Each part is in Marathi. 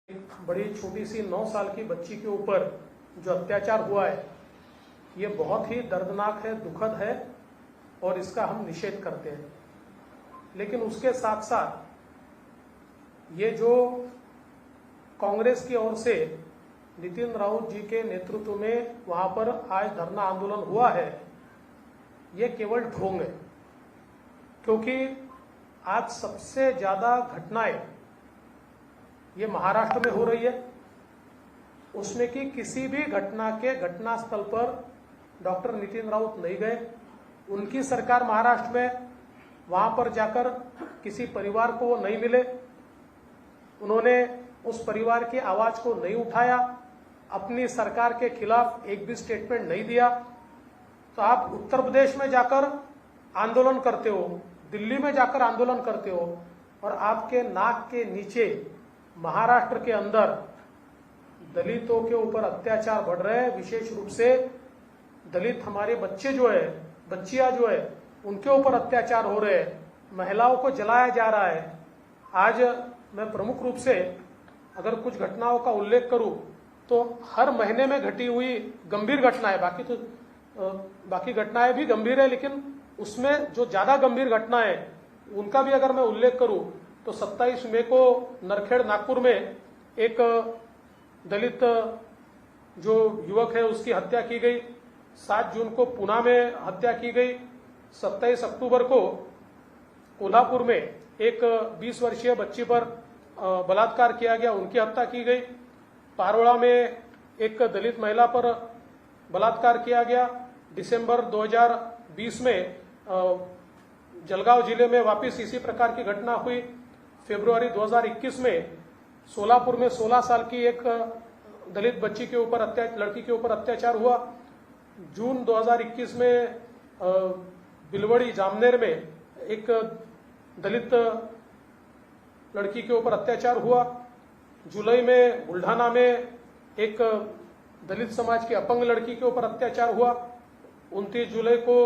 एक बड़ी छोटी सी 9 साल की बच्ची के ऊपर जो अत्याचार हुआ है ये बहुत ही दर्दनाक है, दुखद है और इसका हम निषेध करते हैं। लेकिन उसके साथ साथ ये जो कांग्रेस की ओर से नितिन राऊत जी के नेतृत्व में वहां पर आज धरना आंदोलन हुआ है, ये केवल ढोंग है। क्योंकि आज सबसे ज्यादा घटनाएं ये महाराष्ट्र में हो रही है। उसमें की किसी भी घटना के घटनास्थल पर डॉक्टर नितिन राऊत नहीं गए। उनकी सरकार महाराष्ट्र में वहां पर जाकर किसी परिवार को वो नहीं मिले, उन्होंने उस परिवार की आवाज को नहीं उठाया, अपनी सरकार के खिलाफ एक भी स्टेटमेंट नहीं दिया। तो आप उत्तर प्रदेश में जाकर आंदोलन करते हो, दिल्ली में जाकर आंदोलन करते हो और आपके नाक के नीचे महाराष्ट्र के अंदर दलितों के ऊपर अत्याचार बढ़ रहे हैं। विशेष रूप से दलित हमारे बच्चे जो है, बच्चियां जो है, उनके ऊपर अत्याचार हो रहे हैं, महिलाओं को जलाया जा रहा है। आज मैं प्रमुख रूप से अगर कुछ घटनाओं का उल्लेख करूं तो हर महीने में घटी हुई गंभीर घटनाएं, बाकी घटनाएं भी गंभीर है, लेकिन उसमें जो ज्यादा गंभीर घटनाएं उनका भी अगर मैं उल्लेख करूं तो 27 मई को नरखेड़ नागपुर में एक दलित जो युवक है उसकी हत्या की गई। 7 जून को पुणे में हत्या की गई। 27 अक्टूबर को कोल्हापुर में एक 20 वर्षीय बच्ची पर बलात्कार किया गया, उनकी हत्या की गई। पारोड़ा में एक दलित महिला पर बलात्कार किया गया। दिसंबर 2020 में जलगांव जिले में वापस इसी प्रकार की घटना हुई। फरवरी 2021 में सोलापुर में 16 साल की एक दलित बच्ची के ऊपर लड़की के ऊपर अत्याचार हुआ। जून 2021 में बिलवड़ी जामनेर में एक दलित लड़की के ऊपर अत्याचार हुआ। जुलाई में बुल्ढाना में एक दलित समाज की अपंग लड़की के ऊपर अत्याचार हुआ। 29 जुलाई को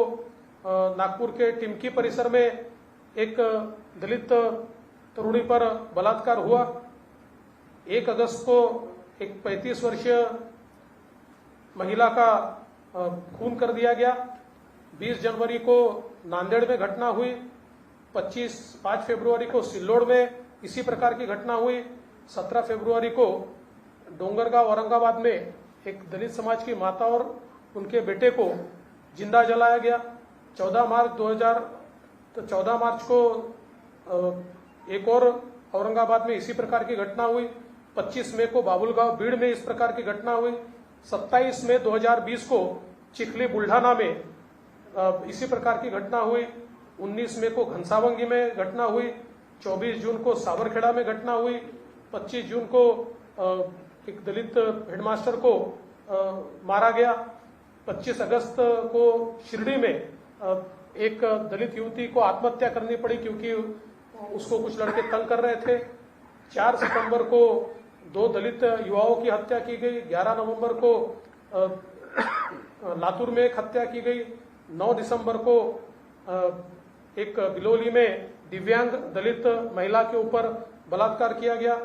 नागपुर के टिमकी परिसर में एक दलित तरुणी पर बलात्कार हुआ। 1 अगस्त को एक 35 वर्षीय महिला का खून कर दिया गया। 20 जनवरी को नांदेड़ में घटना हुई। 5 फरवरी को सिल्लोड में इसी प्रकार की घटना हुई। 17 फरवरी को डोंगरगांव औरंगाबाद में एक दलित समाज की माता और उनके बेटे को जिंदा जलाया गया। 14 मार्च को एक और औरंगाबाद में इसी प्रकार की घटना हुई। 25 मई को बाबुलगांव बीड़ में इस प्रकार की घटना हुई। 27 मई 2020 को चिखली बुल्ढाना में इसी प्रकार की घटना हुई। 19 मई को घनसावंगी में घटना हुई। 24 जून को सावरखेड़ा में घटना हुई। 25 जून को एक दलित हेडमास्टर को मारा गया। 25 अगस्त को शिरडी में एक दलित युवती को आत्महत्या करनी पड़ी क्योंकि उसको कुछ लड़के तंग कर रहे थे। 4 सितंबर को 2 दलित युवाओं की हत्या की गई। 11 नवंबर को लातूर में एक हत्या की गई। 9 दिसंबर को एक बिलोली में दिव्यांग दलित महिला के ऊपर बलात्कार किया गया।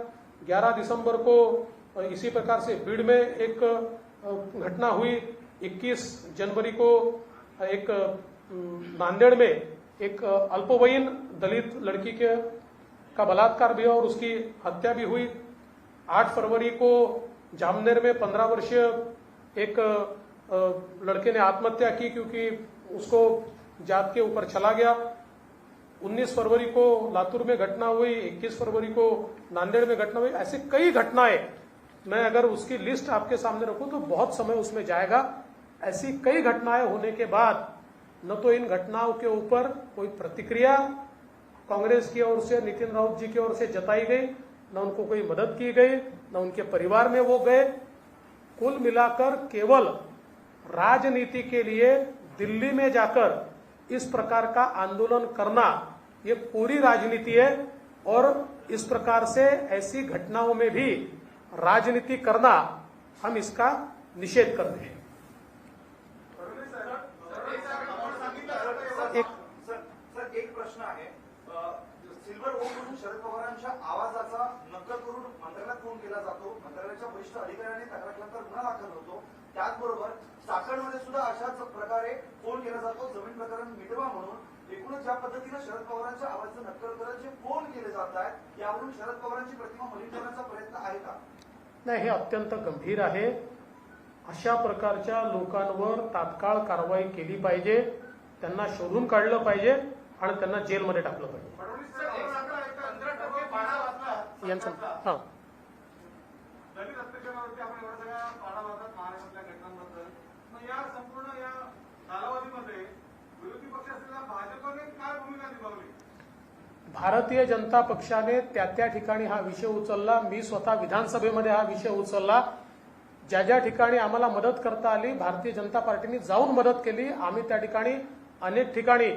11 दिसंबर को इसी प्रकार से भीड़ में एक घटना हुई। 21 जनवरी को एक नांदेड़ में एक अल्पवयीन दलित लड़की का बलात्कार भी हुआ और उसकी हत्या भी हुई। 8 फरवरी को जामनेर में 15 वर्षीय एक लड़के ने आत्महत्या की क्योंकि उसको जात के ऊपर चला गया। 19 फरवरी को लातूर में घटना हुई। 21 फरवरी को नांदेड़ में घटना हुई। ऐसे कई घटनाएं, मैं अगर उसकी लिस्ट आपके सामने रखूं तो बहुत समय उसमें जाएगा। ऐसी कई घटनाएं होने के बाद न तो इन घटनाओं के ऊपर कोई प्रतिक्रिया कांग्रेस की ओर से, नितिन राऊत जी की ओर से जताई गई, न उनको कोई मदद की गई, न उनके परिवार में वो गए। कुल मिलाकर केवल राजनीति के लिए दिल्ली में जाकर इस प्रकार का आंदोलन करना ये पूरी राजनीति है और इस प्रकार से ऐसी घटनाओं में भी राजनीति करना हम इसका निषेध करते हैं। एक प्रश्न आहे, सिल्वर ओक म्हणून शरद पवारांच्या आवाजाचा नक्कल करून मंत्रालयात फोन केला जातो, मंत्रालयाच्या वरिष्ठ अधिकाऱ्यांनी तक्रार केल्यानंतर गुन्हा दाखल होतो. त्याचबरोबर चाकणमध्ये सुद्धा अशाच प्रकारे फोन केला जातो जमीन प्रकरण मिटवा म्हणून. एकूणच ज्या पद्धतीने शरद पवारांच्या आवाजाचं नक्कल करत जे फोन केले जात आहेत यावरून शरद पवारांची प्रतिमा मलिन करण्याचा प्रयत्न आहे का? नाही, हे अत्यंत गंभीर आहे. अशा प्रकारच्या लोकांवर तात्काळ कारवाई केली पाहिजे, त्यांना शोधून काढलं पाहिजे आणि त्यांना जेलमध्ये टाकलं पाहिजे. यांचं हां दलित अत्याचारावरती आपण एवढा सगळा पाढा वाजत महाराष्ट्रातल्या घटनांबद्दल, मग या संपूर्ण या कालावधीमध्ये विरोधी पक्ष असलेल्या भाजपने काय भूमिका निभावली? भारतीय जनता पक्षाने त्या ठिकाणी हा विषय उचलला. मी स्वतः विधानसभेमध्ये हा विषय उचलला. ज्या ठिकाणी आम्हाला मदत करता आली भारतीय जनता पार्टीने जाऊन मदत केली. आम्ही त्या ठिकाणी अनेक ठिकाणी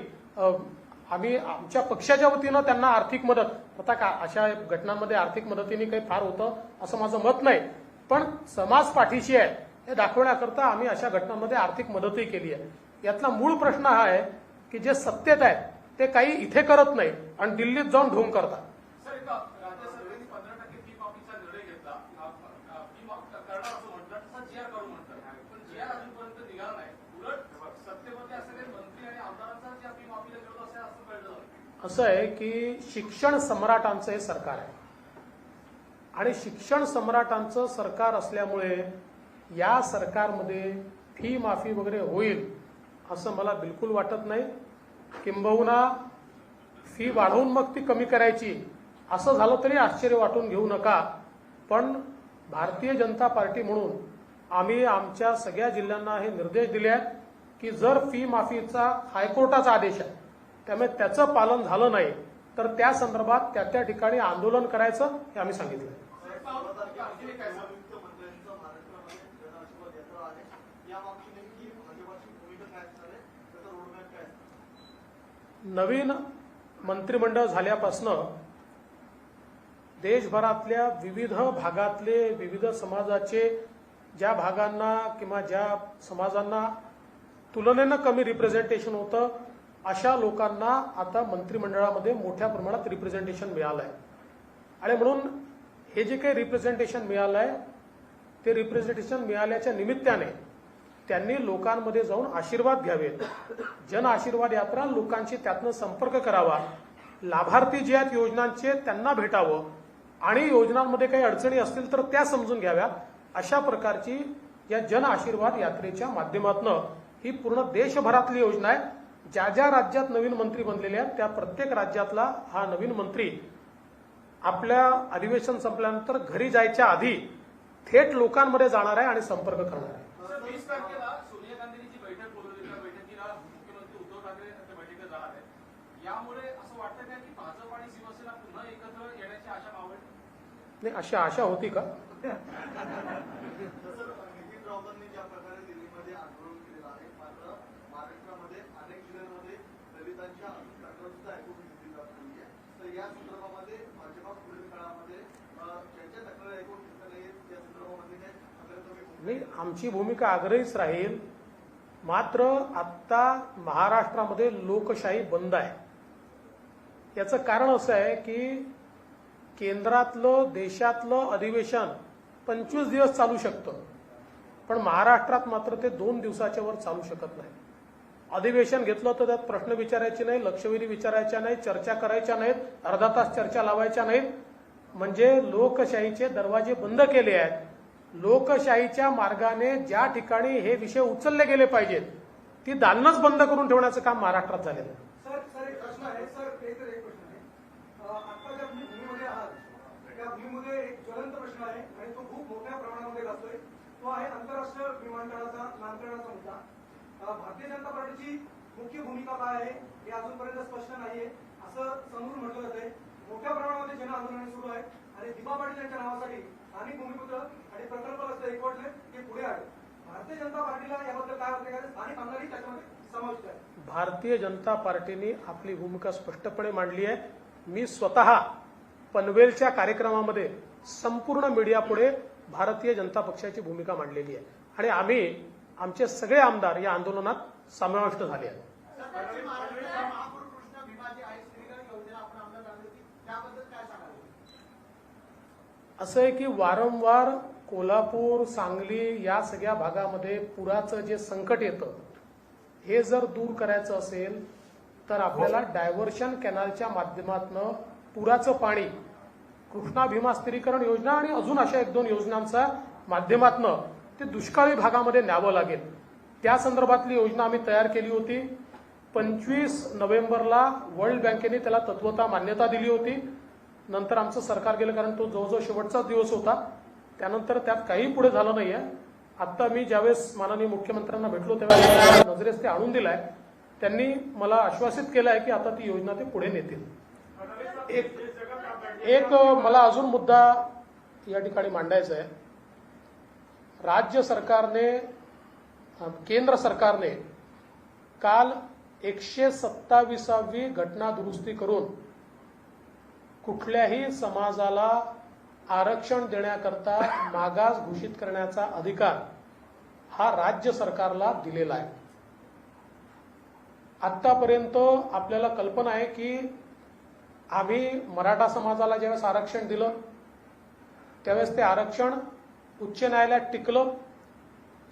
आम्ही आमच्या पक्षाच्या वतीनं त्यांना आर्थिक मदत, आता का अशा घटनांमध्ये आर्थिक मदतीने काही फार होतं असं माझं मत नाही, पण समाज पाठीशी आहे हे दाखवण्याकरता आम्ही अशा घटनांमध्ये आर्थिक मदतही केली आहे. यातला मूळ प्रश्न हा आहे की जे सत्तेत आहेत ते काही इथे करत नाही आणि दिल्लीत जाऊन ढोंग करतात. राज्य सरकारने 15% फी माफीचा निर्णय घेतला, फी माफ करणार असं म्हटलं, तसं जीआर करू म्हणतात, पण जीआर अजूनपर्यंत निघाला नाही. उलट सत्तेमध्ये असलेले मंत्री आणि आमदारांचा ज्या फी माफीला विरोध असेल असं कळलं. असं आहे की शिक्षण सम्राटांचं हे सरकार आहे आणि शिक्षण सम्राटांचं सरकार असल्यामुळे या सरकारमध्ये फी माफी वगैरे होईल असं मला बिलकुल वाटत नाही. किंबहुना फी वाढवून मग ती कमी करायची असं झालं तरी आश्चर्य वाटून घेऊ नका. पण भारतीय जनता पार्टी म्हणून आम्ही आमच्या सगळ्या जिल्ह्यांना हे निर्देश दिले आहेत की जर फी माफीचा हायकोर्टाचा आदेश आहे त्यामुळे त्याचं पालन झालं नाही तर त्या संदर्भात त्या ठिकाणी आंदोलन करायचं हे आम्ही सांगितलं. नवीन मंत्रिमंडळ झाल्यापासनं देशभरातल्या विविध भागातले विविध समाजाचे ज्या भागांना किंवा ज्या समाजांना तुलनेनं कमी रिप्रेझेंटेशन होतं अशा लोकांना आता मंत्रिमंडळामध्ये मोठ्या प्रमाणात रिप्रेझेंटेशन मिळालं आहे. आणि म्हणून हे जे काही रिप्रेझेंटेशन मिळालं आहे ते रिप्रेझेंटेशन मिळाल्याच्या निमित्ताने त्यांनी लोकांमध्ये जाऊन आशीर्वाद घ्यावेत. जन आशीर्वाद यात्रा लोकांशी त्यातनं संपर्क करावा, लाभार्थी जे आहेत योजनांचे त्यांना भेटावं आणि योजनांमध्ये काही अडचणी असतील तर त्या समजून घ्याव्यात. अशा प्रकारची या जन आशीर्वाद यात्रेच्या माध्यमातून ही पूर्ण देशभरातली योजना आहे. ज्या ज्या राज्यात नवीन मंत्री बनलेले आहेत त्या प्रत्येक राज्यातला हा नवीन मंत्री आपल्या अधिवेशन संपल्यानंतर घरी जायच्या आधी थेट लोकांमध्ये जाणार आहे आणि संपर्क करणार आहे. 20 तारखेला सोनिया गांधींनी जी बैठक बोलवली त्या बैठकीला मुख्यमंत्री उद्धव ठाकरे त्या बैठकीला जाणार आहेत. यामुळे असं वाटतं का की भाजप आणि शिवसेना पुन्हा एकत्र येण्याची आशा मावळली? नाही, अशी आशा होती का? नितीन राऊतांनी ज्या प्रकारे दिल्लीमध्ये आंदोलन केलेलं आहे मात्र महाराष्ट्रामध्ये अनेक जिल्ह्यांमध्ये दलितांच्या तक्रार सुद्धा ऐकून घेतली जात नाहीये. तर या संदर्भामध्ये भाजपा पुढील काळामध्ये ज्यांच्या तक्रार ऐकून घेतल्या नाहीत या संदर्भामध्ये काय नाही, आमची भूमिका आग्रहीच राहील. मात्र आत्ता महाराष्ट्रामध्ये लोकशाही बंद आहे. याचं कारण असं आहे की केंद्रातलं देशातलं अधिवेशन 25 दिवस चालू शकतं पण महाराष्ट्रात मात्र ते 2 दिवसाच्या वर चालू शकत नाही. अधिवेशन घेतलं तर त्यात प्रश्न विचारायचे नाही, लक्षवेधी विचारायच्या नाही, चर्चा करायच्या नाहीत, अर्धा तास चर्चा लावायच्या नाहीत. म्हणजे लोकशाहीचे दरवाजे बंद केले आहेत. लोकशाहीच्या मार्गाने ज्या ठिकाणी हे विषय उचलले गेले पाहिजेत ती दालनच बंद करून ठेवण्याचं काम महाराष्ट्रात झालेलं आहे. सर एक प्रश्न आहे. सर एक प्रश्न आहे. आता ज्या भूमीमध्ये आहात त्या भूमीमध्ये एक ज्वलंत प्रश्न आहे आणि तो खूप मोठ्या प्रमाणामध्ये गाजतोय. तो आहे आंतरराष्ट्रीय विमानतळाचा नामकरणाचा मुद्दा. भारतीय जनता पार्टीची मुख्य भूमिका काय आहे हे अजूनपर्यंत स्पष्ट नाहीये असं समोरून म्हटलं जात आहे. मोठ्या प्रमाणामध्ये जन आंदोलन सुरू आहे आणि दिबा पाटील यांच्या नावासाठी स्थानिक भूमिपुत्र आणि प्रकल्पग्रस्त एकवटले ते पुढे आले. भारतीय जनता पार्टीला याबद्दल काय वाटते का? स्थानिक आमदारही त्याच्यामध्ये समाविष्ट आहे. भारतीय जनता पार्टीने आपली भूमिका स्पष्टपणे मांडली आहे. मी स्वतः पनवेलच्या कार्यक्रमामध्ये संपूर्ण मीडियापुढे भारतीय जनता पक्षाची भूमिका मांडलेली आहे आणि आम्ही आमचे सगळे आमदार या आंदोलनात समाविष्ट झाले आहेत. असं आहे की वारंवार कोल्हापूर, सांगली या सगळ्या भागामध्ये पुराचं जे संकट येतं हे जर दूर करायचं असेल तर आपल्याला डायव्हर्शन कॅनलच्या माध्यमातून पुराचं पाणी कृष्णा भीमा स्थिरीकरण योजना आणि अजून अशा 1-2 योजनांच्या माध्यमातून ते दुष्काळी भागामध्ये न्यावं लागेल. त्या संदर्भातली योजना आम्ही तयार केली होती. 25 नोव्हेंबरला वर्ल्ड बँकेने त्याला तत्वता मान्यता दिली होती. नंतर आमचं सरकार गेलं, कारण तो जवळजवळ शेवटचाच दिवस होता. त्यानंतर त्यात काही पुढे झालं नाहीये. आता मी ज्यावेळेस माननीय मुख्यमंत्र्यांना भेटलो त्यावेळेस नजरेस ते आणून दिलाय. त्यांनी मला आश्वासित केलं आहे की आता ती योजना ते पुढे नेतील. एक मला अजून मुद्दा या ठिकाणी मांडायचा आहे. राज्य सरकारने, केंद्र सरकारने काल 127वी घटना दुरुस्ती करून कुठल्याही समाजाला आरक्षण देण्याकरता मागास घोषित करण्याचा अधिकार हा राज्य सरकारला दिलेला आहे. आतापर्यंत आपल्याला कल्पना आहे की आम्ही मराठा समाजाला ज्यावेळेस आरक्षण दिलं त्यावेळेस ते आरक्षण उच्च न्यायालयात टिकलं.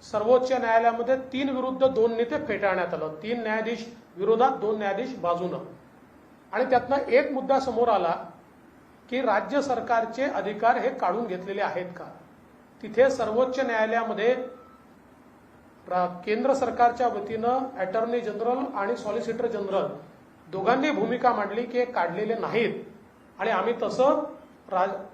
सर्वोच्च न्यायालयामध्ये 3 विरुद्ध 2 ते फेटाळण्यात आलं. 3 न्यायाधीश विरोधात, 2 न्यायाधीश बाजूनं. आणि त्यातनं एक मुद्दा समोर आला की राज्य सरकारचे अधिकार हे काढून घेतलेले आहेत का. तिथे सर्वोच्च न्यायालयामध्ये केंद्र सरकारच्या वतीनं अटॉर्नी जनरल आणि सॉलिसिटर जनरल दोघांनी भूमिका मांडली की हे काढलेले नाहीत आणि आम्ही तसं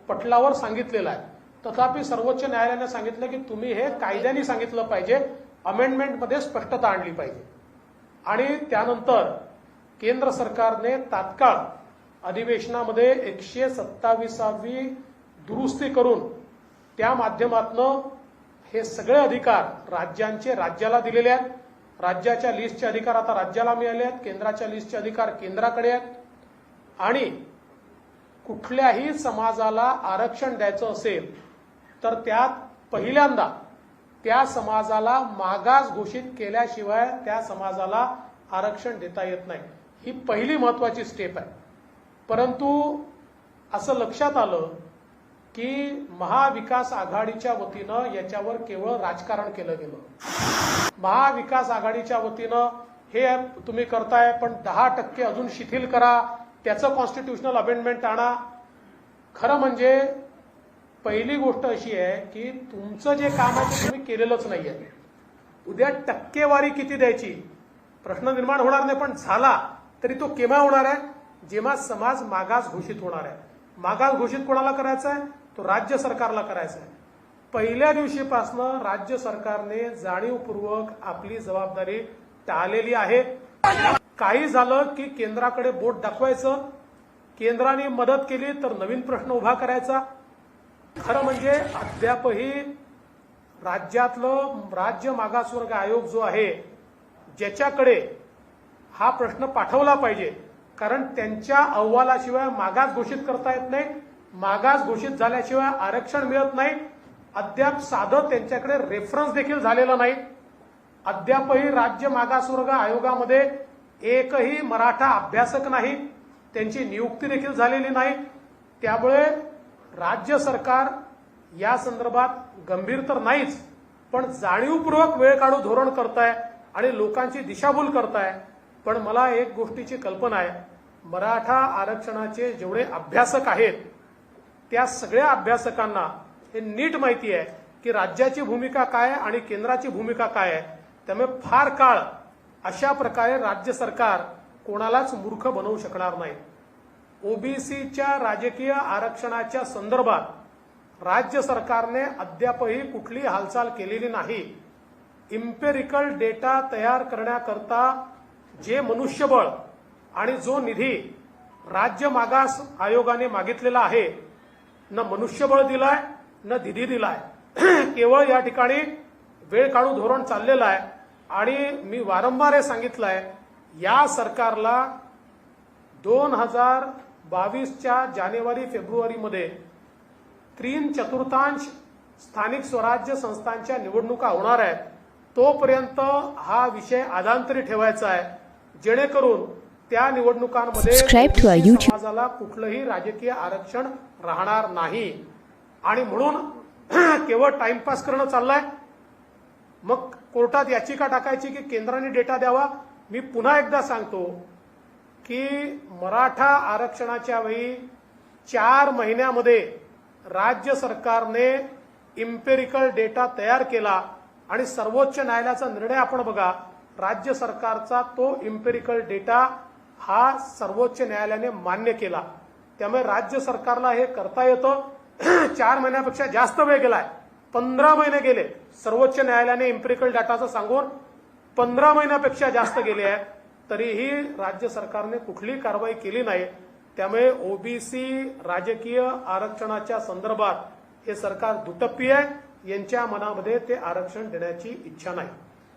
पटलावर सांगितलेलं आहे. तथापि सर्वोच्च न्यायालयाने सांगितलं की तुम्ही हे कायद्याने सांगितलं पाहिजे, अमेंडमेंटमध्ये स्पष्टता आणली पाहिजे. आणि त्यानंतर केंद्र सरकारने तात्काळ अधिवेशनामध्ये 127वी दुरुस्ती करून त्या माध्यमातून हे सगळे अधिकार राज्यांचे राज्याला दिलेले आहेत. राज्याच्या लिस्टचे अधिकार आता राज्याला मिळाले आहेत, केंद्राच्या लिस्टचे अधिकार केंद्राकडे आहेत. आणि कुठल्याही समाजाला आरक्षण द्यायचं असेल तर त्यात पहिल्यांदा त्या समाजाला मागास घोषित केल्याशिवाय त्या समाजाला आरक्षण देता येत नाही. ही पहिली महत्वाची स्टेप आहे. परंतु असं लक्षात आलं की महाविकास आघाडीच्या वतीनं याच्यावर केवळ राजकारण केलं गेलं. महाविकास आघाडीच्या वतीनं हे तुम्ही करताय पण 10% अजून शिथिल करा, त्याचं कॉन्स्टिट्युशनल अमेंडमेंट आणा. खरं म्हणजे पहिली गोष्ट अशी आहे की तुमचं जे काम आहे ते तुम्ही केलेलंच नाहीये. उद्या टक्केवारी किती द्यायची प्रश्न निर्माण होणार नाही, पण झाला तरी तो केव्हा होणार आहे, जेव्हा समाज मागास घोषित होणार आहे. मागास घोषित कोणाला करायचा आहे, तो राज्य सरकारला करायचा आहे. पहिल्या दिवशीपासून राज्य सरकारने जाणीवपूर्वक आपली जबाबदारी टाळलेली आहे. काही झालं की केंद्राकडे बोट दाखवायचं, केंद्राने मदत केली तर नवीन प्रश्न उभा करायचा. खरं म्हणजे अद्यापही राज्यातलं राज्य मागासवर्ग आयोग जो आहे ज्याच्याकडे हा प्रश्न पाठवला पाहिजे, कारण त्यांच्या अहवालाशिवाय मागास घोषित करता येत नाही, मागास घोषित झाल्याशिवाय आरक्षण मिळत नाही. अद्याप साधं त्यांच्याकडे रेफरन्स देखील झालेलं नाही. अद्यापही राज्य मागासवर्ग आयोगामध्ये एकही मराठा अभ्यासक नाही, त्यांची नियुक्ती देखील झालेली नाही. त्यामुळे राज्य सरकार या संदर्भात गंभीर तर नाहीच, पण जाणीवपूर्वक वेळ काढू धोरण करताय आणि लोकांची दिशाभूल करताय. पण मला एक गोष्टीची कल्पना आहे, मराठा आरक्षणाचे जेवढे अभ्यासक आहेत त्या सगळ्या अभ्यासकांना हे नीट माहिती आहे की राज्याची भूमिका काय आहे आणि केंद्राची भूमिका काय आहे. त्यामुळे फार काळ अशा प्रकारे राज्य सरकार कोणालाच मूर्ख बनवू शकणार नाही. ओबीसीच्या राजकीय आरक्षणाच्या संदर्भात राज्य सरकारने अद्यापही कुठली हालचाल केलेली नाही. इम्पेरिकल डेटा तयार करण्याकरता जे मनुष्यबळ आणि जो निधी राज्य मागास आयोगाने मागितलेला आहे, न मनुष्यबळ दिलाय न निधी दिलाय. केवळ या ठिकाणी वेळ काढू धोरण चाललेलं आहे. आणि मी वारंवार हे सांगितलंय, या सरकारला 2022च्या जानेवारी-फेब्रुवारीमध्ये 3/4 स्थानिक स्वराज्य संस्थांच्या निवडणुका होणार आहेत. तोपर्यंत हा विषय अधांतरी ठेवायचा आहे, जेणेकरून त्या निवडणुकांमध्ये समाजाला कुठलंही राजकीय आरक्षण राहणार नाही. आणि म्हणून केवळ टाइमपास करणं चाललंय. मग कोर्टात याचिका टाकायची की केंद्राने डेटा द्यावा. मी पुन्हा एकदा सांगतो की मराठा आरक्षणाच्या वेळी 4 महिन्यामध्ये राज्य सरकारने इम्पेरिकल डेटा तयार केला आणि सर्वोच्च न्यायालयाचा निर्णय आपण बघा. राज्य सरकारचा तो इम्पेरिकल डेटा हा सर्वोच्च न्यायालयाने मान्य केला. त्यामुळे राज्य सरकारला हे करता येतं. 4 महिन्यापेक्षा जास्त वेळ गेलाय, 15 महिने गेले. सर्वोच्च न्यायालयाने इम्पेरिकल डाटाचं सांगून 15 महिन्यापेक्षा जास्त गेले आहे, तरीही राज्य सरकारने कुठलीही कारवाई केली नाही. त्यामुळे ओबीसी राजकीय आरक्षणाच्या संदर्भात हे सरकार दुटप्पी आहे. यांच्या मनामध्ये ते आरक्षण देण्याची इच्छा नाही.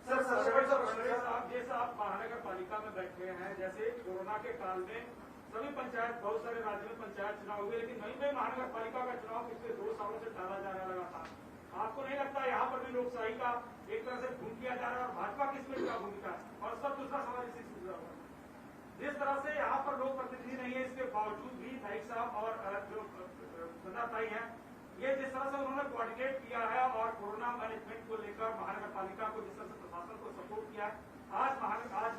सर शेवटचा प्रश्न है. जैसे आप महानगर पालिका में बैठे हैं, जैसे कोरोना के काल में सभी पंचायत, बहुत सारे राज्यों में पंचायत चुनाव हुए, लेकिन वहीं पे महानगर पालिका का चुनाव पिछले 2 सालों से टाला जा रहा लगा था. आपको नहीं लगता यहाँ पर भी लोकशाही का एक तरह से भूल किया जा रहा है और भाजपा की इसमें क्या भूमिका है? और सर दूसरा सवाल इसी से जुड़ा हुआ है, जिस तरह से यहाँ पर लोक प्रतिनिधि नहीं है, इसके बावजूद भी नाइक साहब और जो सदाताई है, ये जिस तरह से उन्होंने कोऑर्डिनेट किया है और कोरोना मैनेजमेंट को लेकर महानगर पालिका को जिस तरह से प्रशासन को सपोर्ट किया है, आज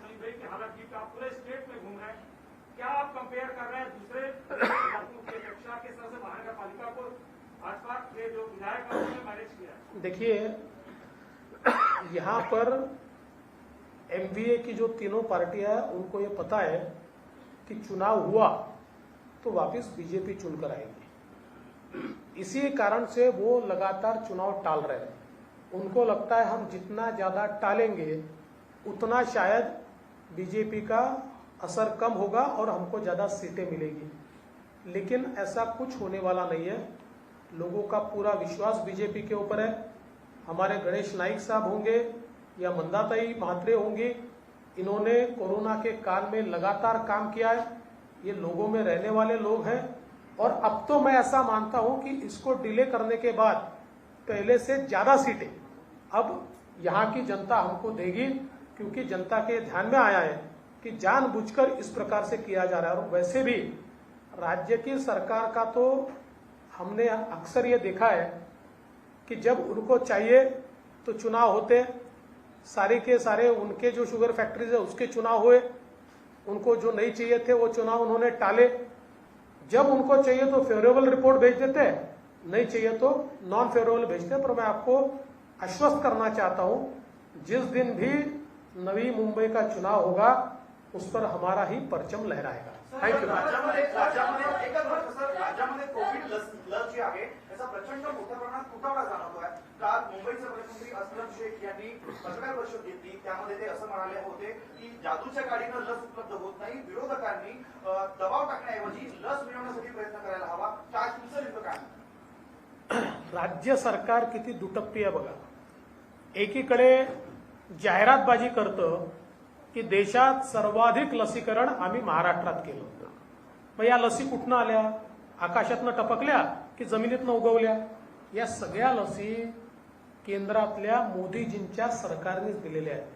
नई भाई की हालत जीत आप पूरे स्टेट में घूम रहे हैं, क्या आप कंपेयर कर रहे हैं दूसरे राज्यों की अपेक्षा किस तरह से महानगर पालिका को भाजपा के जो विधायक है उन्होंने मैनेज किया है? देखिए, यहाँ पर एमवीए की जो तीनों पार्टियां हैं उनको ये पता है कि चुनाव हुआ तो वापस बीजेपी चुनकर आएगी. इसी कारण से वो लगातार चुनाव टाल रहे हैं. उनको लगता है हम जितना ज्यादा टालेंगे उतना शायद बीजेपी का असर कम होगा और हमको ज्यादा सीटें मिलेगी. लेकिन ऐसा कुछ होने वाला नहीं है. लोगों का पूरा विश्वास बीजेपी के ऊपर है. हमारे गणेश नाइक साहब होंगे या मंदाताई महात्रे होंगी, इन्होंने कोरोना के काल में लगातार काम किया है. ये लोगों में रहने वाले लोग हैं और अब तो मैं ऐसा मानता हूं कि इसको डिले करने के बाद पहले से ज्यादा सीटें अब यहाँ की जनता हमको देगी, क्योंकि जनता के ध्यान में आया है कि जानबूझकर इस प्रकार से किया जा रहा है. और वैसे भी राज्य की सरकार का तो हमने अक्सर ये देखा है कि जब उनको चाहिए तो चुनाव होते, सारे के सारे उनके जो शुगर फैक्ट्रीज है उसके चुनाव हुए, उनको जो नहीं चाहिए थे वो चुनाव उन्होंने टाले. जब उनको चाहिए तो फेवरेबल रिपोर्ट भेज देते, नहीं चाहिए तो नॉन फेवरेबल भेजते. पर मैं आपको आश्वस्त करना चाहता हूं, जिस दिन भी नवी मुंबई का चुनाव होगा उस पर हमारा ही परचम लहराएगा. Thank you. राज्यामध्ये कोविड लस जी आहे त्याचा प्रचंड मोठ्या प्रमाणात तुटवडा जाणवतोय. काल मुंबईचे पालकमंत्री अस्लम शेख यांनी पत्रकार परिषद घेतली, त्यामध्ये ते असं म्हणाले होते की जादूच्या गाडीनं लस उपलब्ध होत नाही, विरोधकांनी दबाव टाकण्याऐवजी लस मिळवण्यासाठी प्रयत्न करायला हवा. काय तुमचं नेमकं काय? राज्य सरकार किती दुटप्पी आहे बघा. एकीकडे जाहिरातबाजी करतं की देशात सर्वाधिक लसीकरण आम्ही महाराष्ट्रात केलं होतं. मग या लसी कुठनं आल्या? आकाशातनं टपकल्या की जमिनीतनं उगवल्या? या सगळ्या लसी केंद्रातल्या मोदीजींच्या सरकारनेच दिलेल्या आहेत.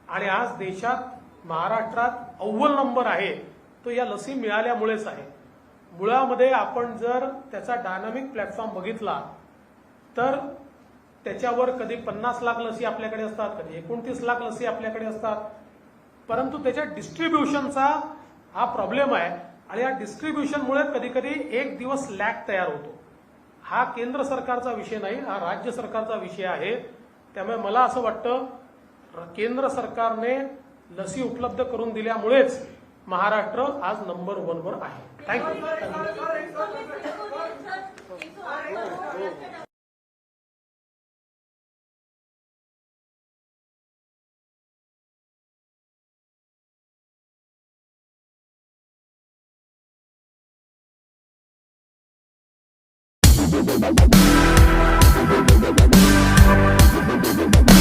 आणि आज देशात महाराष्ट्रात अव्वल नंबर आहे तो या लसी मिळाल्यामुळेच आहे. मुळामध्ये आपण जर त्याचा डायनामिक प्लॅटफॉर्म बघितला तर त्याच्यावर कधी 50 लाख लसी आपल्याकडे असतात, कधी 29 लाख लसी आपल्याकडे असतात. परंतु त्याच्या डिस्ट्रीब्युशनचा हा प्रॉब्लेम आहे आणि या डिस्ट्रीब्युशनमुळे कधी कधी एक दिवस लॅग तयार होतो. हा केंद्र सरकारचा विषय नाही, हा राज्य सरकारचा विषय आहे. त्यामुळे मला असं वाटतं केंद्र सरकारने लसी उपलब्ध करून दिल्यामुळेच महाराष्ट्र आज नंबर 1 वर आहे. थँक्यू. Thank you.